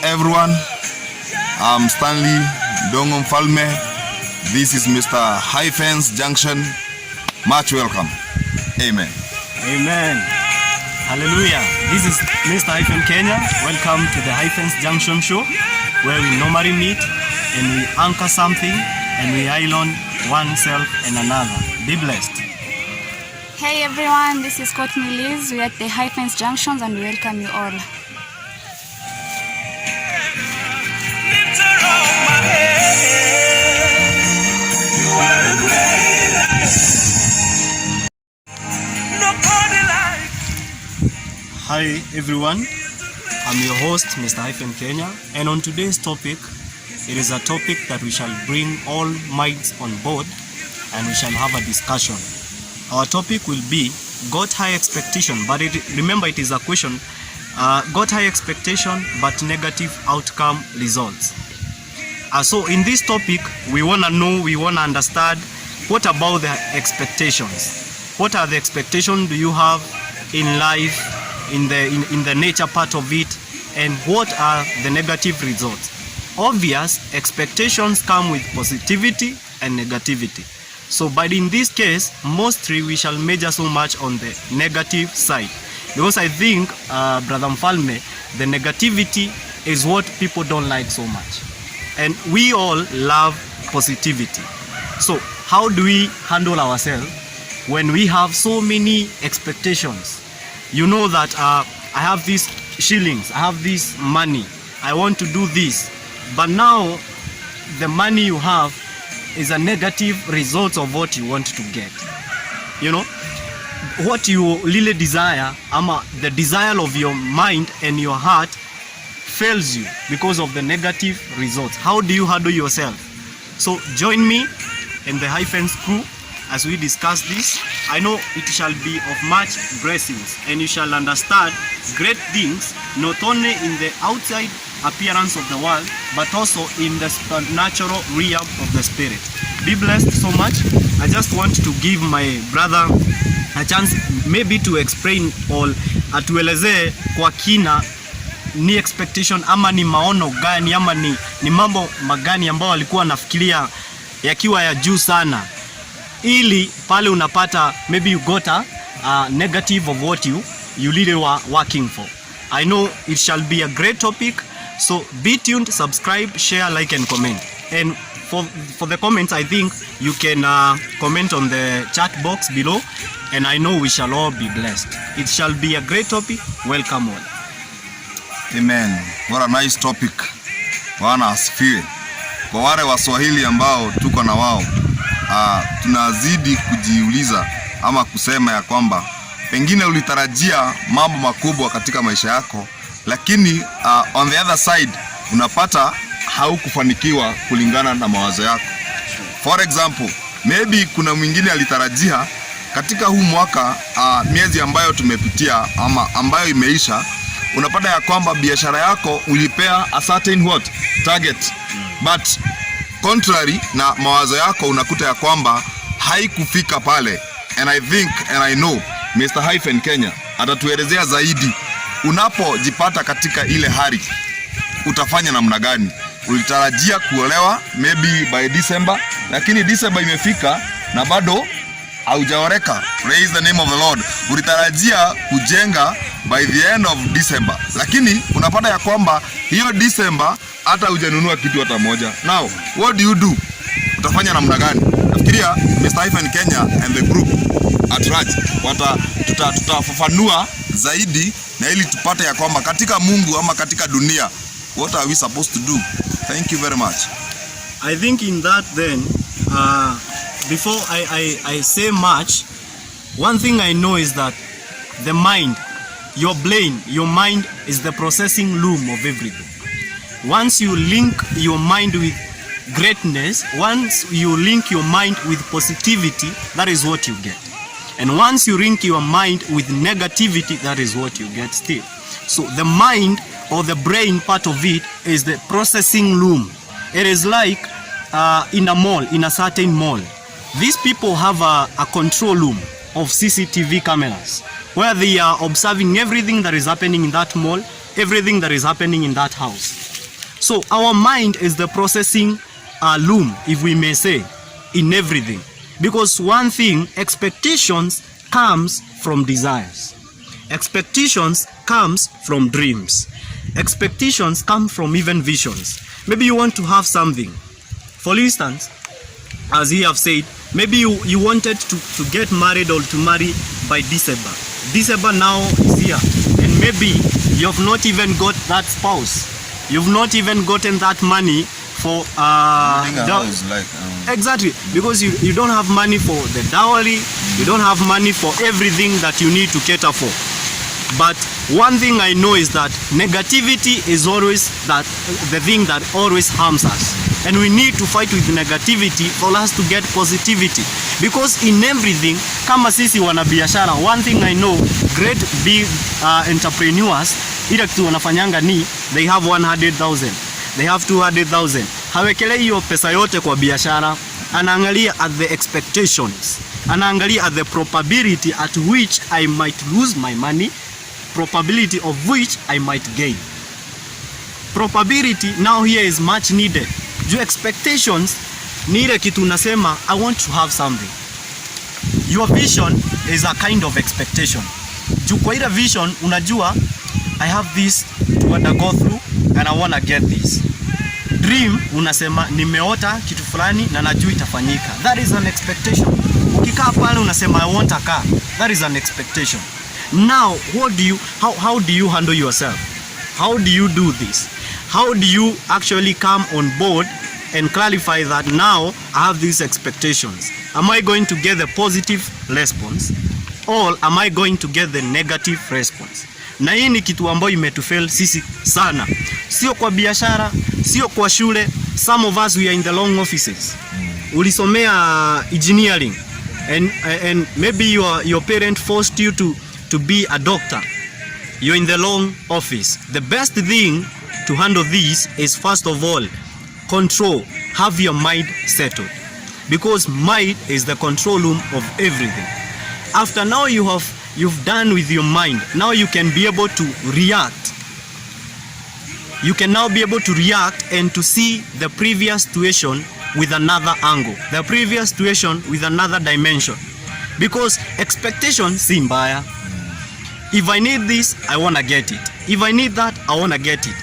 everyone. I'm Stanley Dongo Mfalme. This is Mr. High Fence Junction. Much welcome. Amen. Amen. Hallelujah. This is Mr. Hyphen Kenya. Welcome to the High Fence Junction show, where we normally meet and we anchor something and we island oneself and another. Be blessed. Hey everyone, this is Courtney Liz. We're at the High Fence Junctions and we welcome you all. Hi everyone, I'm your host Mr. Hyphen Kenya, and on today's topic, it is a topic that we shall bring all minds on board and we shall have a discussion. Our topic will be got high expectation, but remember it is a question. Got high expectation but negative outcome results. So in this topic, we want to know, we want to understand what about the expectations. What are the expectations do you have in life, in the nature part of it, and what are the negative results? Obvious, expectations come with positivity and negativity. So but in this case, mostly we shall measure so much on the negative side, because I think Brother Mfalme, the negativity is what people don't like so much, and we all love positivity. So how do we handle ourselves when we have so many expectations? You know that I have these shillings, I have this money, I want to do this, but now the money you have is a negative result of what you want to get. You know, what you really desire, the desire of your mind and your heart fails you because of the negative results. How do you handle yourself? So join me in the High Fence crew as we discuss this. I know it shall be of much blessings, and you shall understand great things, not only in the outside appearance of the world, but also in the supernatural realm of the spirit. Be blessed so much. I just want to give my brother a chance maybe to explain all, atuelezee kwa kina ni expectation ama ni maono gani ama ni mambo magani ambao walikuwa nafikiria yakiwa ya juu sana, ili pale unapata maybe you got a negative of what you really were working for. I know it shall be a great topic, so be tuned, subscribe, share, like and comment. And for the comments, I think you can comment on the chat box below, and I know we shall all be blessed. It shall be a great topic. Welcome all. Amen. What a nice topic. Bwana asifiwe. Kwa wale Waswahili ambao tuko na wao, tunazidi kujiuliza ama kusema ya kwamba pengine ulitarajia mambo makubwa katika maisha yako, lakini on the other side unapata haukufanikiwa kulingana na mawazo yako. For example, maybe kuna mwingine alitarajia katika huu mwaka, miezi ambayo tumepitia ama ambayo imeisha, unapata ya kwamba biashara yako ulipea a certain what target, but contrary na mawazo yako unakuta ya kwamba haikufika pale. And I think and I know Mr. Hyphen Kenya atatuelezea zaidi, unapojipata katika ile hali utafanya namna gani. Ulitarajia kuolewa maybe by December, lakini December imefika na bado haujaoreka. Praise the name of the Lord. Ulitarajia kujenga by the end of December, lakini unapata ya kwamba hiyo December hata hujanunua kitu hata moja. Now, what do you do? Utafanya namna gani? Nafikiria Mr. Hyphen Kenya and the group at large tutafafanua zaidi, na ili tupate ya kwamba katika Mungu ama katika dunia, what are we supposed to do? Thank you very much. I think in that then, before I say much, one thing I know is that the mind, your brain, your mind is the processing loom of everything. Once you link your mind with greatness, once you link your mind with positivity, that is what you get. And once you link your mind with negativity, that is what you get still. So the mind or the brain part of it is the processing loom. It is like in a mall, in a certain mall. These people have a control room of CCTV cameras where they are observing everything that is happening in that mall, everything that is happening in that house. So our mind is the processing loom, if we may say, in everything. Because one thing, expectations comes from desires. Expectations comes from dreams. Expectations come from even visions. Maybe you want to have something. For instance, as he have said, maybe you wanted to get married or to marry by December. December now is here, and maybe you have not even got that spouse. You've not even gotten that money for exactly, because you don't have money for the dowry, you don't have money for everything that you need to cater for. But one thing I know is that negativity is always the thing that always harms us, and we need to fight with negativity for us to get positivity. Because in everything, kama sisi wanabiashara, one thing I know, great big entrepreneurs, ile kitu wanafanyanga ni they have 100,000, they have 200,000. Hawekele hiyo pesa yote kwa biashara, anaangalia at the expectations, anaangalia at the probability at which I might lose my money, probability of which I might gain. Probability now here is much needed. Your expectations ni ile kitu unasema I want to have something. Your vision is a kind of expectation. Juu kwa ile vision unajua I have this to go through and I want to get this. Dream unasema nimeota kitu fulani na najua itafanyika. That is an expectation. Ukikaa pale unasema I want a car. That is an expectation. Now, how do you handle yourself? How do you do this? How do you actually come on board and clarify that now I have these expectations? Am I going to get the positive response or am I going to get the negative response? Na hii ni kitu ambayo imetufail sisi sana. Sio kwa biashara, sio kwa shule. Some of us we are in the long offices. Ulisomea engineering and maybe your parent forced you to be a doctor. You're in the long office. The best thing to handle this is, first of all, control. Have your mind settled, because mind is the control room of everything. After now you've done with your mind, now you can be able to react. You can now be able to react and to see the previous situation with another angle, the previous situation with another dimension. Because expectation si mbaya. If I need this, I want to get it. If I need that, I want to get it.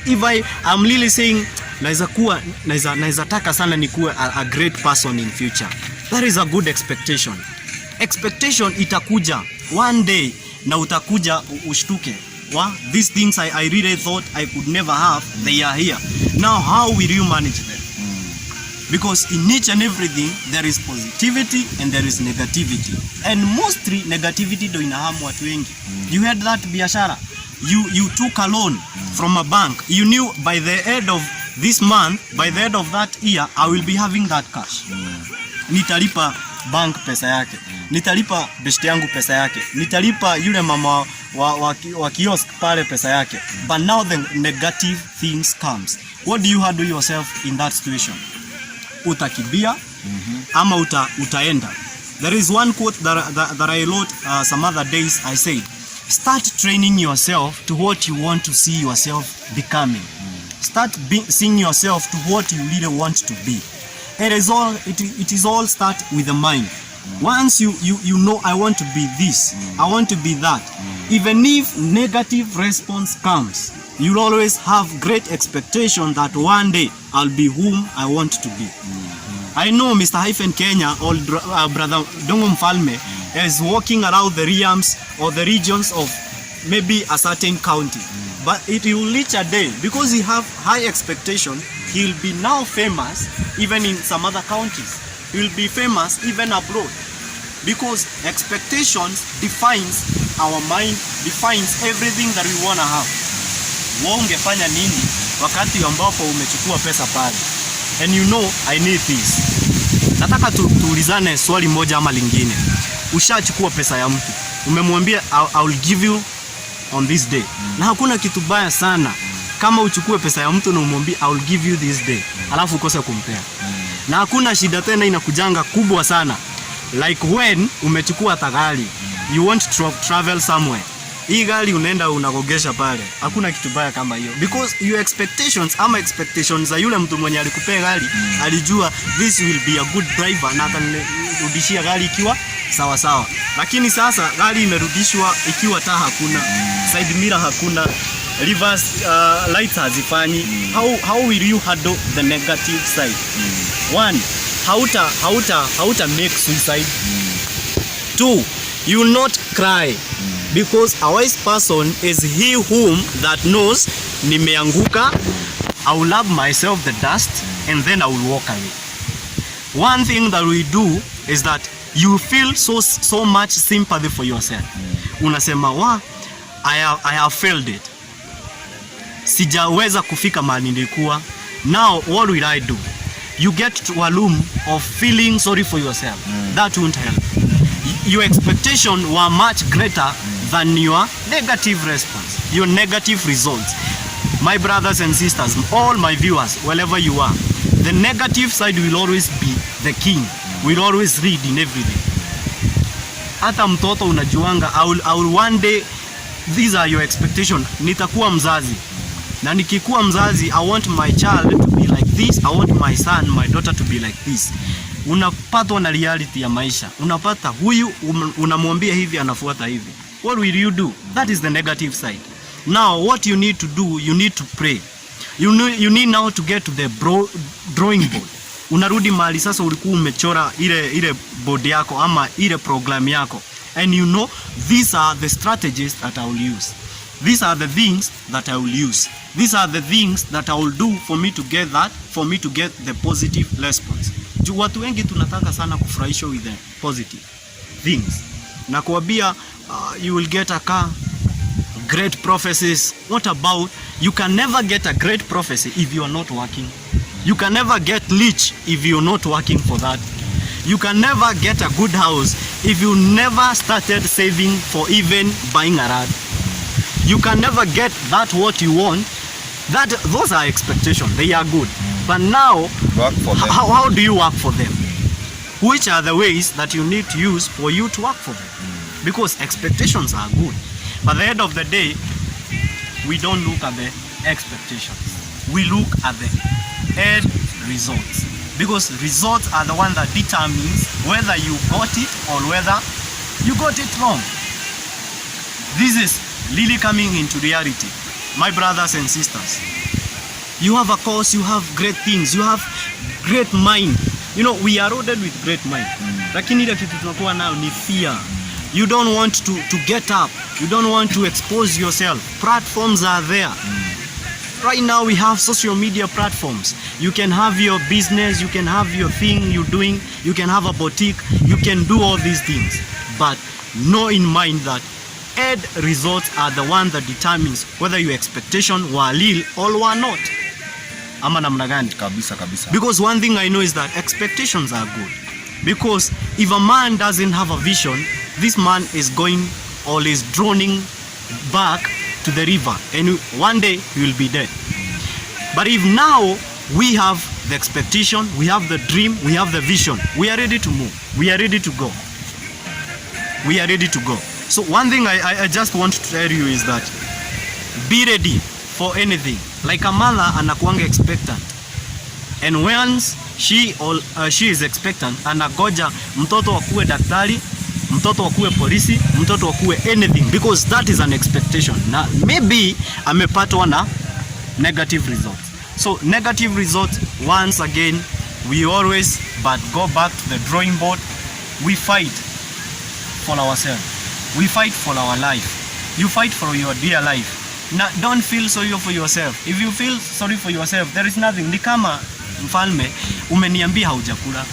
If I'm really saying naweza taka sana nikuwe a great person in future, that is a good expectation. Expectation itakuja one day na utakuja ushtuke. These things I really thought I could never have, they are here. Now how will you manage them? Because in each and everything there is positivity and there is negativity, and mostly negativity do inahamu watu wengi. You had that biashara, you took a loan from a bank. You knew by the end of this month, by the end of that year, I will be having that cash. Nitalipa bank pesa yake, nitalipa beshte yangu pesa yake, nitalipa yule mama wa kiosk pale pesa yake. But now the negative things comes. What do you handle yourself in that situation? Utakibia ama utaenda. There is one quote that I wrote some other days. I said, start training yourself to what you want to see yourself becoming. Start seeing yourself to what you really want to be. It is all start with the mind. Once you know I want to be this, I want to be that. Even if negative response comes, you'll always have great expectation that one day I'll be whom I want to be. I know Mr. Hyphen Kenya or Brother Dongo Mfalme is walking around the realms or the regions of maybe a certain county, but it will reach a day, because he have high expectation, he'll be now famous even in some other counties. He'll be famous even abroad, because expectations defines our mind, defines everything that we wanna have. Wewe ungefanya nini wakati ambapo umechukua pesa pale? And you know I need this. Nataka tuulizane swali moja ama lingine. Ushachukua pesa ya mtu, umemwambia I will give you on this day. Na hakuna kitu baya sana kama uchukue pesa ya mtu na umwambie I will give you this day, alafu ukose kumpea. Na hakuna shida tena inakujanga kubwa sana, like when umechukua tagali, you want to travel somewhere, hii gari unaenda unagogesha pale, hakuna kitu baya kama hiyo, because your expectations za yule mtu mwenye alikupea gari alijua this will be a good driver na atanirudishia gari ikiwa sawa sawa. Lakini sasa gari imerudishwa ikiwa taa hakuna, side mirror hakuna, reverse lights hazifanyi. How will you handle the negative side? One, hauta make suicide. Two, you will not cry, because a wise person is he whom that knows nimeanguka, I will love myself the dust and then I will walk away. One thing that we do is that you feel so much sympathy for yourself. Unasema I have failed it, sijaweza kufika mahali nilikuwa. Now what will I do? You get to a room of feeling sorry for yourself. That won't help. Your expectations were much greater than your negative response, your negative results. My brothers and sisters, all my viewers, wherever you are, the negative side will always be the king. We'll always read in everything. Hata mtoto unajuanga, I will one day, these are your expectations. Nitakuwa mzazi. Na nikikuwa mzazi, I want my child to be like this. I want my son, my daughter to be like this. Unapatwa na reality ya maisha. Unapata huyu unamwambia hivi anafuata hivi. What will you do? That is the negative side. Now what you need to do, you need to pray. You need now to get to the drawing board. Unarudi mahali sasa ulikuwa umechora ile board yako ama ile program yako, and you know these are the strategies that I will use. These are the things that I will use. These are the things that I will do for me to get the positive response. Watu wengi tunataka sana kufurahishwa with the positive things. Na kuambia you will get a car, great prophecies. What about, you can never get a great prophecy if you are not working. You can never get rich if you are not working for that. You can never get a good house if you never started saving for even buying a rod. You can never get that what you want. Those are expectations. They are good. But now, work for them. How do you work for them? Which are the ways that you need to use for you to work for them? Because expectations are good. But at the end of the day, we don't look at the expectations. We look at the end results. Because results are the one that determines whether you got it or whether you got it wrong. This is really coming into reality. My brothers and sisters, you have a cause, you have great things, you have great mind. You know, we are loaded with great mind. Lakini ile kitu tunakuwa nayo ni fear. You don't want to get up. You don't want to expose yourself. Platforms are there. Right now we have social media platforms. You can have your business, you can have your thing you're doing, you can have a boutique, you can do all these things. But know in mind that end results are the one that determines whether your expectation were real or were not. Ama namna gani? Kabisa. Because one thing I know is that expectations are good. Because if a man doesn't have a vision, this man is going or is droning back to the river, and one day he will be dead. But if now we have the expectation, we have the dream, we have the vision, we are ready to move, we are ready to go. We are ready to go. So one thing I just want to tell you is that be ready for anything. Like a mother anakuanga expectant, and once she is expectant, anagoja mtoto akuwe daktari, mtoto akuwe polisi, mtoto akuwe anything, because that is an expectation. Na maybe amepatwa na negative results. So negative results, once again, we always but go back to the drawing board. We fight for ourselves. We fight for our life. You fight for your dear life. Now, don't feel sorry for yourself. If you feel sorry for yourself, there is nothing. Ni kama mfalme umeniambia haujakula.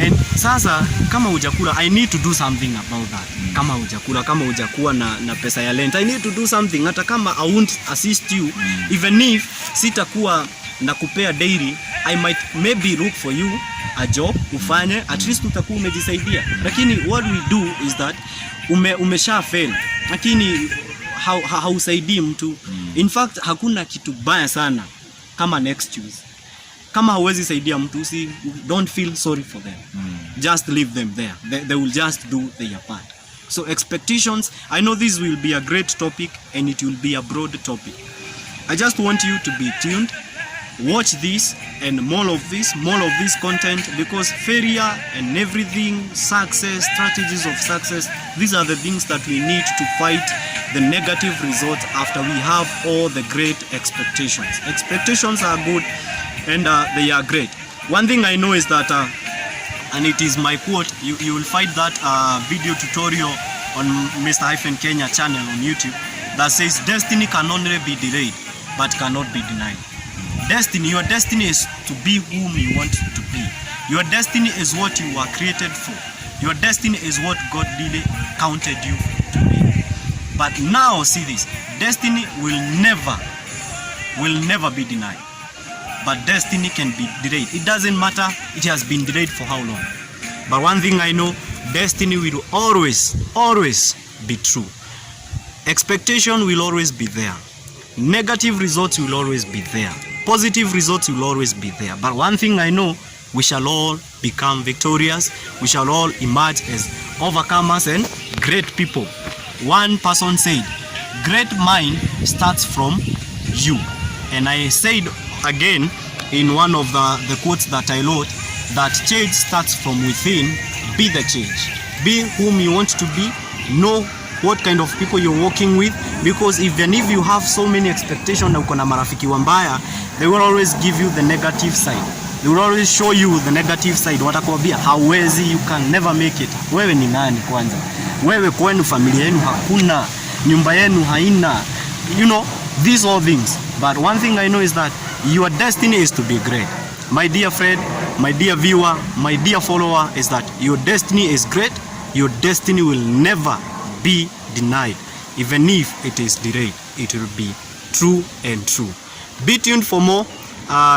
And sasa kama hujakula, I need to do something about that. Kama hujakuwa na pesa ya rent, I need to do something. Hata kama I won't assist you, even if sitakuwa na kupea daily, I might maybe look for you a job ufanye, at least utakuwa umejisaidia. Lakini what we do is that umesha fail, lakini hausaidii mtu. In fact, hakuna kitu baya sana kama an excuse. Kama hauwezi saidia mtu, don't feel sorry for them. Just leave them there. They will just do their part. So expectations, I know this will be a great topic and it will be a broad topic. I just want you to be tuned, watch this and more of this content, because failure and everything, success, strategies of success, these are the things that we need to fight the negative results after we have all the great expectations. Expectations are good and they are great. One thing I know is that, and it is my quote, you will find that video tutorial on Mr. Kenya channel on YouTube that says destiny can only be delayed but cannot be denied. Destiny, your destiny is to be whom you want to be. Your destiny is what you were created for. Your destiny is what God really counted you to be. But now see this, destiny will never be denied. But destiny can be delayed. It doesn't matter it has been delayed for how long. But one thing I know, destiny will always be true. Expectation will always be there. Negative results will always be there. Positive results will always be there. But one thing I know, we shall all become victorious. We shall all emerge as overcomers and great people. One person said, great mind starts from you. And I said again in one of the quotes that I wrote, that change starts from within. Be the change. Be whom you want to be. Know what kind of people you're working with, because even if you have so many expectations na uko na marafiki wambaya, they will always give you the negative side. They will always show you the negative side. Watakwambia hauwezi, you can never make it. Wewe ni nani kwanza? Wewe kwenu familia yenu hakuna, nyumba yenu haina. You know, these all things. But one thing I know is that your destiny is to be great. My dear friend, my dear viewer, my dear follower, is that your destiny is great. Your destiny will never be denied. Even if it is delayed, it will be true and true. Be tuned for more.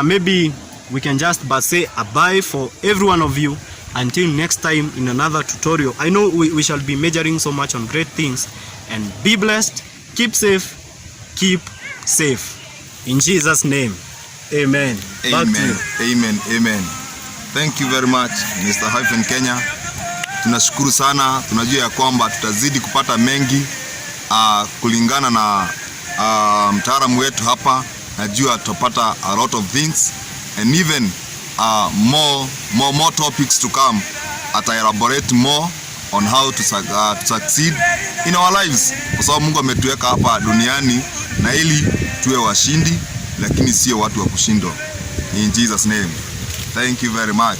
Maybe we can just say a bye for every one of you until next time in another tutorial. I know we shall be majoring so much on great things. And be blessed, keep safe, keep safe. In Jesus' name, amen. Amen. Amen. Amen. Thank you very much, Mr. Kenya. Tunashukuru sana, tunajua ya kwamba tutazidi kupata mengi kulingana na mtaalamu wetu hapa. Najua tutapata a lot of things and even more topics to come. Ata-elaborate more on how to succeed in our lives, kwa sababu Mungu ametuweka hapa duniani na ili tuwe washindi, lakini sio watu wa kushindwa. In Jesus' name, thank you very much.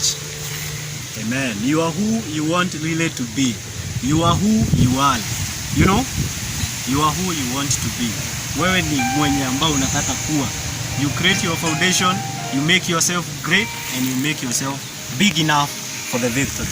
Amen. You are who you want really to be. You are who you are. You know? You are who you want to be. Wewe ni mwenye ambao unataka kuwa. You create your foundation, you make yourself great, and you make yourself big enough for the victory.